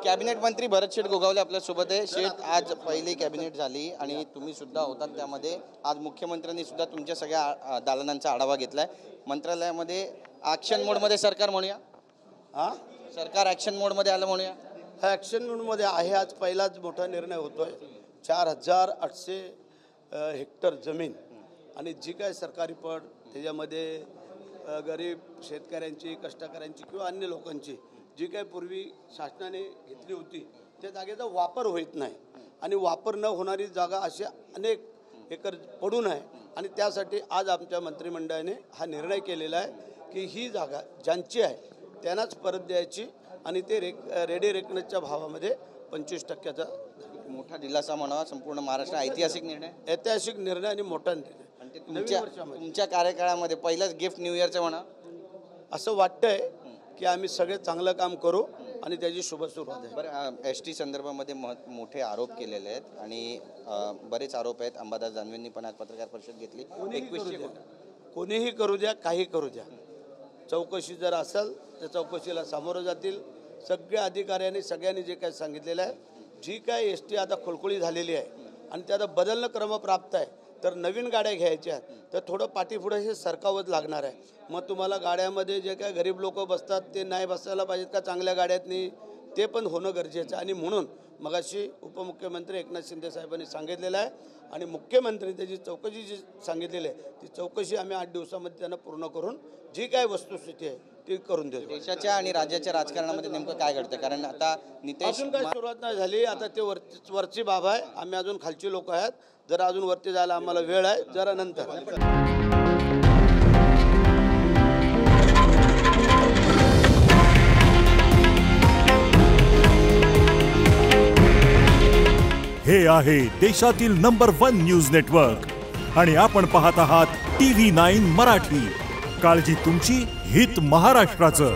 Cabinet मंत्री भरत शेठ गोगावले आपल्या सोबत आहे। शेठ, आज पहिली कॅबिनेट झाली आणि तुम्ही सुद्धा होतात त्यामध्ये। आज मुख्यमंत्र्यांनी सुद्धा तुमच्या सगळ्या दालनांचा आढावा घेतलाय। मंत्रालयामध्ये ॲक्शन मोडमध्ये सरकार म्हणूया, सरकार ॲक्शन मोडमध्ये आलं म्हणूया। ॲक्शन मोडमध्ये आहे। आज पहिलाच मोठा निर्णय होतोय। 4800 हेक्टर जमीन आणि जी काय सरकारी पड त्याच्यामध्ये गरीब शेतकऱ्यांची, कष्टकऱ्यांची किंवा अन्य लोकांची जी काय पूर्वी शासनाने घेतली होती त्या जागेचा वापर होत नाही आणि वापर न होणारी जागा अशी अनेक एकर पडून आहे आणि त्यासाठी आज आमच्या मंत्रिमंडळाने हा निर्णय केलेला आहे की ही जागा ज्यांची आहे त्यांनाच परत द्यायची आणि ते रेडी रेकनच्या भावामध्ये 25% मोठा दिलासा म्हणावा संपूर्ण महाराष्ट्र। ऐतिहासिक निर्णय आणि मोठा निर्णय तुमच्या कार्यकाळामध्ये पहिलाच गिफ्ट न्यू इयरचं म्हणा असं वाटतंय की आम्ही सगळे चांगलं काम करू आणि त्याची शुभ सुरुवात आहे। बरं, एसटी संदर्भामध्ये मोठे आरोप केलेले आहेत आणि बरेच आरोप आहेत। अंबादास दानवेंनी पण आज पत्रकार परिषद घेतली। कोणीही करू द्या, काही करू द्या, चौकशी जर असेल तर चौकशीला सामोरं जातील सगळ्या अधिकाऱ्यांनी। सगळ्यांनी जे काय सांगितलेलं आहे, जी काय एसटी आता खुळखुळी झालेली आहे आणि त्यात बदलणं क्रमप्राप्त आहे, तर नवीन गाड्या घ्यायच्या आहेत तर थोडं पाठीपुढे हे सरकावंच लागणार आहे। मग तुम्हाला गाड्यामध्ये जे काय गरीब लोक बसतात ते नाही बसायला पाहिजेत का चांगल्या गाड्यातनी, ते पण होणं गरजेचं आहे। आणि म्हणून मगाशी उपमुख्यमंत्री एकनाथ शिंदे साहेबांनी सांगितलेलं आहे आणि मुख्यमंत्र्यांनी त्याची चौकशी जी सांगितलेली आहे ती चौकशी आम्ही 8 दिवसामध्ये त्यांना पूर्ण करून जी काय वस्तुस्थिती आहे ती करून देतो। देशाच्या आणि राज्याच्या राजकारणामध्ये नेमकं काय घडतं? कारण आता अजून काही सुरुवात नाही झाली, आता ते वरची बाब आहे। आम्ही अजून खालची लोक आहेत, जरा अजून वरती जायला आम्हाला वेळ आहे, जरा नंतर। हे आहे देशातील नंबर 1 न्यूज नेटवर्क आणि आपण पाहत आहात TV9 मराठी। काळजी तुमची, हित महाराष्ट्राचं।